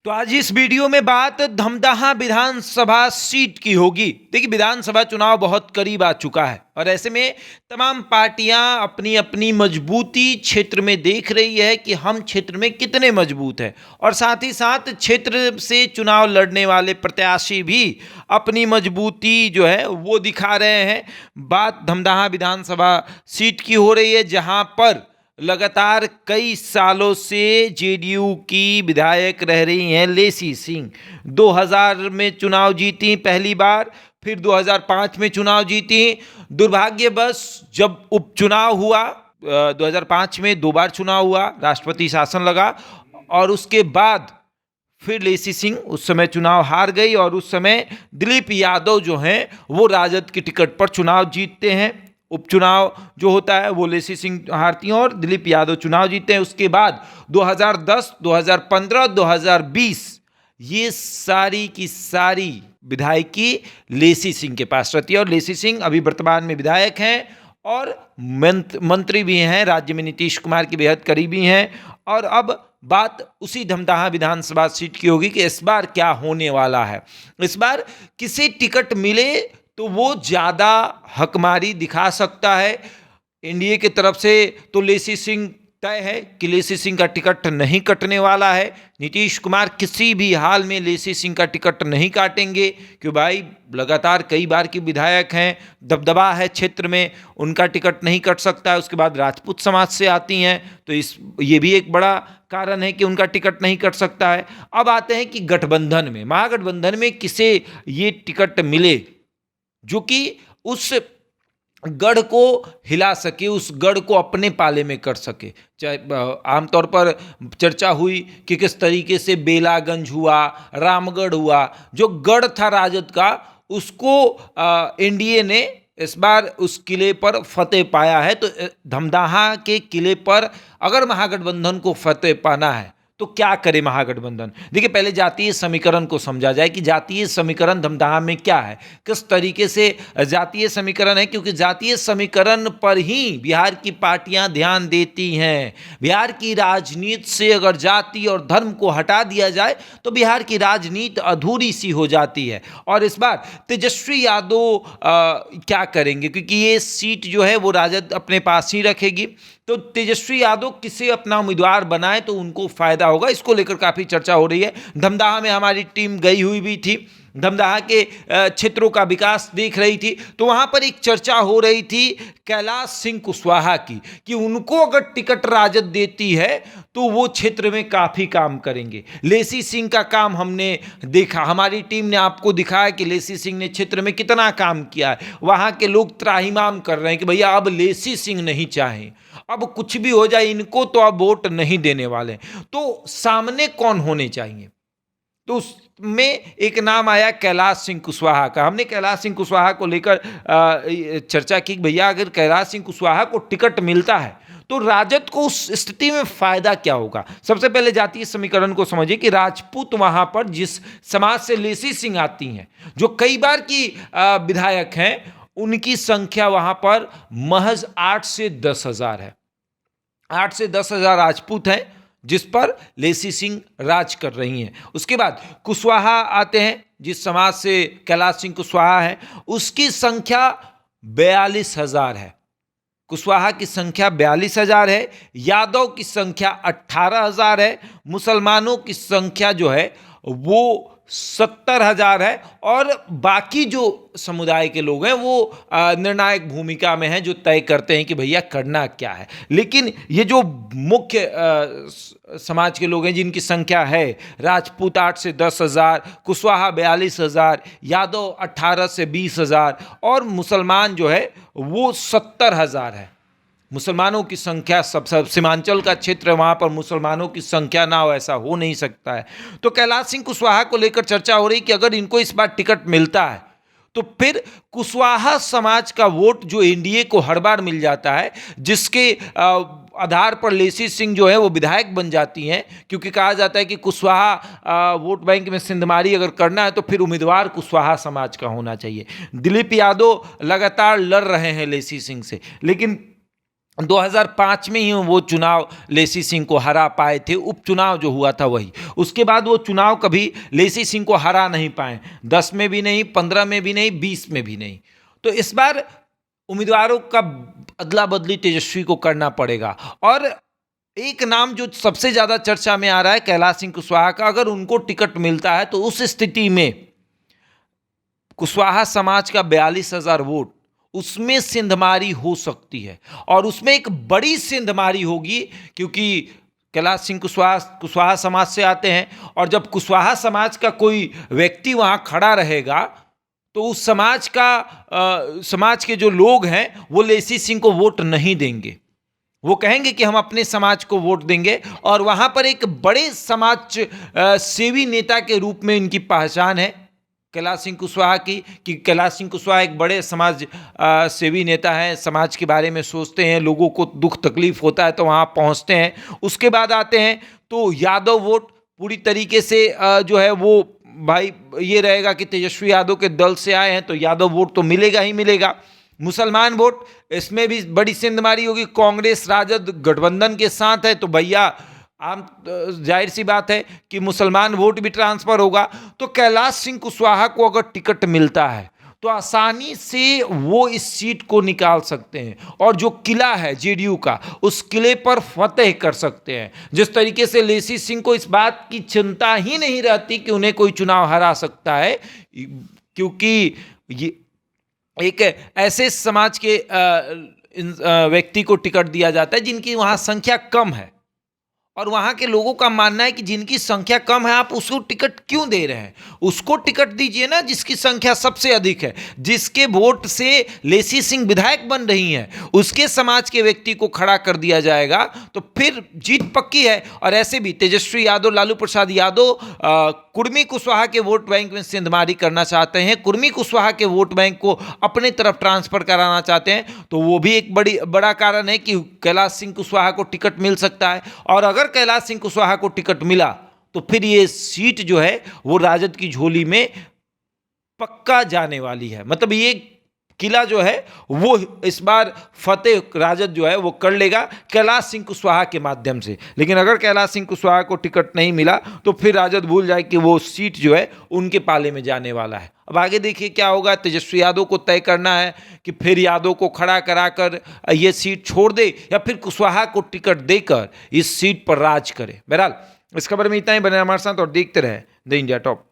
तो आज इस वीडियो में बात धमदाहा विधानसभा सीट की होगी। देखिए, विधानसभा चुनाव बहुत करीब आ चुका है और ऐसे में तमाम पार्टियां अपनी अपनी मजबूती क्षेत्र में देख रही है कि हम क्षेत्र में कितने मजबूत हैं, और साथ ही साथ क्षेत्र से चुनाव लड़ने वाले प्रत्याशी भी अपनी मजबूती जो है वो दिखा रहे हैं। बात धमदाहा विधानसभा सीट की हो रही है, जहां पर लगातार कई सालों से जेडीयू की विधायक रह रही हैं लेसी सिंह। 2000 में चुनाव जीती पहली बार, फिर 2005 में चुनाव जीती। दुर्भाग्यवश जब उपचुनाव हुआ 2005 में 2 बार चुनाव हुआ, राष्ट्रपति शासन लगा और उसके बाद फिर लेसी सिंह उस समय चुनाव हार गई और उस समय दिलीप यादव जो हैं वो राजद की टिकट पर चुनाव जीतते हैं। उपचुनाव जो होता है वो लेसी सिंह हारती हैं और दिलीप यादव चुनाव जीतते हैं। उसके बाद 2010, 2015, 2020 ये सारी की सारी विधायकी लेसी सिंह के पास रहती है और लेसी सिंह अभी वर्तमान में विधायक हैं और मंत्री भी हैं, राज्य में नीतीश कुमार की बेहद करीबी हैं। और अब बात उसी धमदाहा विधानसभा सीट की होगी कि इस बार क्या होने वाला है। इस बार किसे टिकट मिले तो वो ज़्यादा हकमारी दिखा सकता है। एनडीए की तरफ से तो लेसी सिंह तय है कि लेसी सिंह का टिकट नहीं कटने वाला है। नीतीश कुमार किसी भी हाल में लेसी सिंह का टिकट नहीं काटेंगे, क्यों भाई लगातार कई बार की विधायक हैं, दबदबा है क्षेत्र में, उनका टिकट नहीं कट सकता है। उसके बाद राजपूत समाज से आती हैं तो ये भी एक बड़ा कारण है कि उनका टिकट नहीं कट सकता है। अब आते हैं कि गठबंधन में, महागठबंधन में किसे ये टिकट मिले जो कि उस गढ़ को हिला सके, उस गढ़ को अपने पाले में कर सके। चाहे आमतौर पर चर्चा हुई कि किस तरीके से बेलागंज हुआ, रामगढ़ हुआ, जो गढ़ था राजद का उसको एनडीए ने इस बार उस किले पर फतेह पाया है। तो धमदाहा के किले पर अगर महागठबंधन को फतेह पाना है तो क्या करे महागठबंधन। देखिए, पहले जातीय समीकरण को समझा जाए कि जातीय समीकरण धमदाहा में क्या है, किस तरीके से जातीय समीकरण है, क्योंकि जातीय समीकरण पर ही बिहार की पार्टियां ध्यान देती हैं। बिहार की राजनीति से अगर जाति और धर्म को हटा दिया जाए तो बिहार की राजनीति अधूरी सी हो जाती है। और इस बार तेजस्वी यादव क्या करेंगे, क्योंकि ये सीट जो है वो राजद अपने पास ही रखेगी। तो तेजस्वी यादव किसे अपना उम्मीदवार बनाए तो उनको फायदा होगा, इसको लेकर काफी चर्चा हो रही है। धमदाहा में हमारी टीम गई हुई भी थी, धमदाहा के क्षेत्रों का विकास देख रही थी, तो वहां पर एक चर्चा हो रही थी कैलाश सिंह कुशवाहा की कि उनको अगर टिकट राजद देती है तो वो क्षेत्र में काफी काम करेंगे। लेसी सिंह का काम हमने देखा, हमारी टीम ने आपको दिखाया कि लेसी सिंह ने क्षेत्र में कितना काम किया है। वहां के लोग त्राहिमाम कर रहे हैं कि भैया अब लेसी सिंह नहीं चाहें, अब कुछ भी हो जाए इनको तो अब वोट नहीं देने वाले। तो सामने कौन होने चाहिए, तो उसमें एक नाम आया कैलाश सिंह कुशवाहा का। हमने कैलाश सिंह कुशवाहा को लेकर चर्चा की, भैया अगर कैलाश सिंह कुशवाहा को टिकट मिलता है तो राजद को उस स्थिति में फायदा क्या होगा। सबसे पहले जातीय समीकरण को समझिए कि राजपूत वहां पर जिस समाज से लेसी सिंह आती हैं, जो कई बार की विधायक हैं, उनकी संख्या वहां पर महज 8 से 10 हजार है। 8 से 10 हजार राजपूत हैं जिस पर लेसी सिंह राज कर रही हैं। उसके बाद कुशवाहा आते हैं, जिस समाज से कैलाश सिंह कुशवाहा है उसकी संख्या 42,000 है। कुशवाहा की संख्या 42,000 है, यादव की संख्या 18,000 है, मुसलमानों की संख्या जो है वो 70,000 है, और बाकी जो समुदाय के लोग हैं वो निर्णायक भूमिका में हैं, जो तय करते हैं कि भैया करना क्या है। लेकिन ये जो मुख्य समाज के लोग हैं जिनकी संख्या है, राजपूत 8 से 10 हजार, कुशवाहा 42,000, यादव 18 से 20 हजार और मुसलमान जो है वो 70,000 है। मुसलमानों की संख्या सब सीमांचल का क्षेत्र है, वहां पर मुसलमानों की संख्या ना हो ऐसा हो नहीं सकता है। तो कैलाश सिंह कुशवाहा को लेकर चर्चा हो रही कि अगर इनको इस बार टिकट मिलता है तो फिर कुशवाहा समाज का वोट जो एनडीए को हर बार मिल जाता है, जिसके आधार पर लेसी सिंह जो है वो विधायक बन जाती हैं, क्योंकि कहा जाता है कि कुशवाहा वोट बैंक में सिंधमारी अगर करना है तो फिर उम्मीदवार कुशवाहा समाज का होना चाहिए। दिलीप यादव लगातार लड़ रहे हैं लेसी सिंह से, लेकिन 2005 में ही वो चुनाव लेसी सिंह को हरा पाए थे, उपचुनाव जो हुआ था वही। उसके बाद वो चुनाव कभी लेसी सिंह को हरा नहीं पाए, 10 में भी नहीं, 15 में भी नहीं, 20 में भी नहीं। तो इस बार उम्मीदवारों का अदला बदली तेजस्वी को करना पड़ेगा। और एक नाम जो सबसे ज्यादा चर्चा में आ रहा है कैलाश सिंह कुशवाहा का, अगर उनको टिकट मिलता है तो उस स्थिति में कुशवाहा समाज का 42,000 वोट, उसमें सिंधमारी हो सकती है। और उसमें एक बड़ी सिंधमारी होगी, क्योंकि कैलाश सिंह कुशवाहा समाज से आते हैं, और जब कुशवाहा समाज का कोई व्यक्ति वहां खड़ा रहेगा तो उस समाज के जो लोग हैं वो लेसी सिंह को वोट नहीं देंगे। वो कहेंगे कि हम अपने समाज को वोट देंगे, और वहां पर एक बड़े समाज सेवी नेता के रूप में इनकी पहचान है कैलाश सिंह कुशवाहा की, कि कैलाश सिंह कुशवाहा एक बड़े समाज सेवी नेता हैं, समाज के बारे में सोचते हैं, लोगों को दुख तकलीफ होता है तो वहाँ पहुँचते हैं। उसके बाद आते हैं तो यादव वोट पूरी तरीके से जो है वो भाई ये रहेगा कि तेजस्वी यादव के दल से आए हैं तो यादव वोट तो मिलेगा ही मिलेगा। मुसलमान वोट, इसमें भी बड़ी सिंधमारी होगी, कांग्रेस राजद गठबंधन के साथ है तो भैया आम जाहिर सी बात है कि मुसलमान वोट भी ट्रांसफर होगा। तो कैलाश सिंह कुशवाहा को अगर टिकट मिलता है तो आसानी से वो इस सीट को निकाल सकते हैं, और जो किला है जेडीयू का उस किले पर फतेह कर सकते हैं। जिस तरीके से लेसी सिंह को इस बात की चिंता ही नहीं रहती कि उन्हें कोई चुनाव हरा सकता है, क्योंकि ये एक ऐसे समाज के व्यक्ति को टिकट दिया जाता है जिनकी वहां संख्या कम है, और वहां के लोगों का मानना है कि जिनकी संख्या कम है आप उसको टिकट क्यों दे रहे हैं, उसको टिकट दीजिए ना जिसकी संख्या सबसे अधिक है, जिसके वोट से लेसी सिंह विधायक बन रही हैं, उसके समाज के व्यक्ति को खड़ा कर दिया जाएगा तो फिर जीत पक्की है। और ऐसे भी तेजस्वी यादव, लालू प्रसाद यादव कुर्मी कुशवाहा के वोट बैंक में सिंधमारी करना चाहते हैं, कुर्मी कुशवाहा के वोट बैंक को अपने तरफ ट्रांसफर कराना चाहते हैं, तो वो भी एक बड़ा कारण है कि कैलाश सिंह कुशवाहा को टिकट मिल सकता है। और अगर कैलाश सिंह कुशवाहा को टिकट मिला तो फिर ये सीट जो है वो राजद की झोली में पक्का जाने वाली है। मतलब ये किला जो है वो इस बार फतेह राजद जो है वो कर लेगा कैलाश सिंह कुशवाहा के माध्यम से। लेकिन अगर कैलाश सिंह कुशवाहा को टिकट नहीं मिला तो फिर राजद भूल जाए कि वो सीट जो है उनके पाले में जाने वाला है। अब आगे देखिए क्या होगा। तेजस्वी यादव को तय करना है कि फिर यादव को खड़ा कराकर ये सीट छोड़ दे या फिर कुशवाहा को टिकट देकर इस सीट पर राज करे। बहरहाल इस खबर में इतना ही। बने हमारे साथ और देखते रहे द इंडिया टॉप।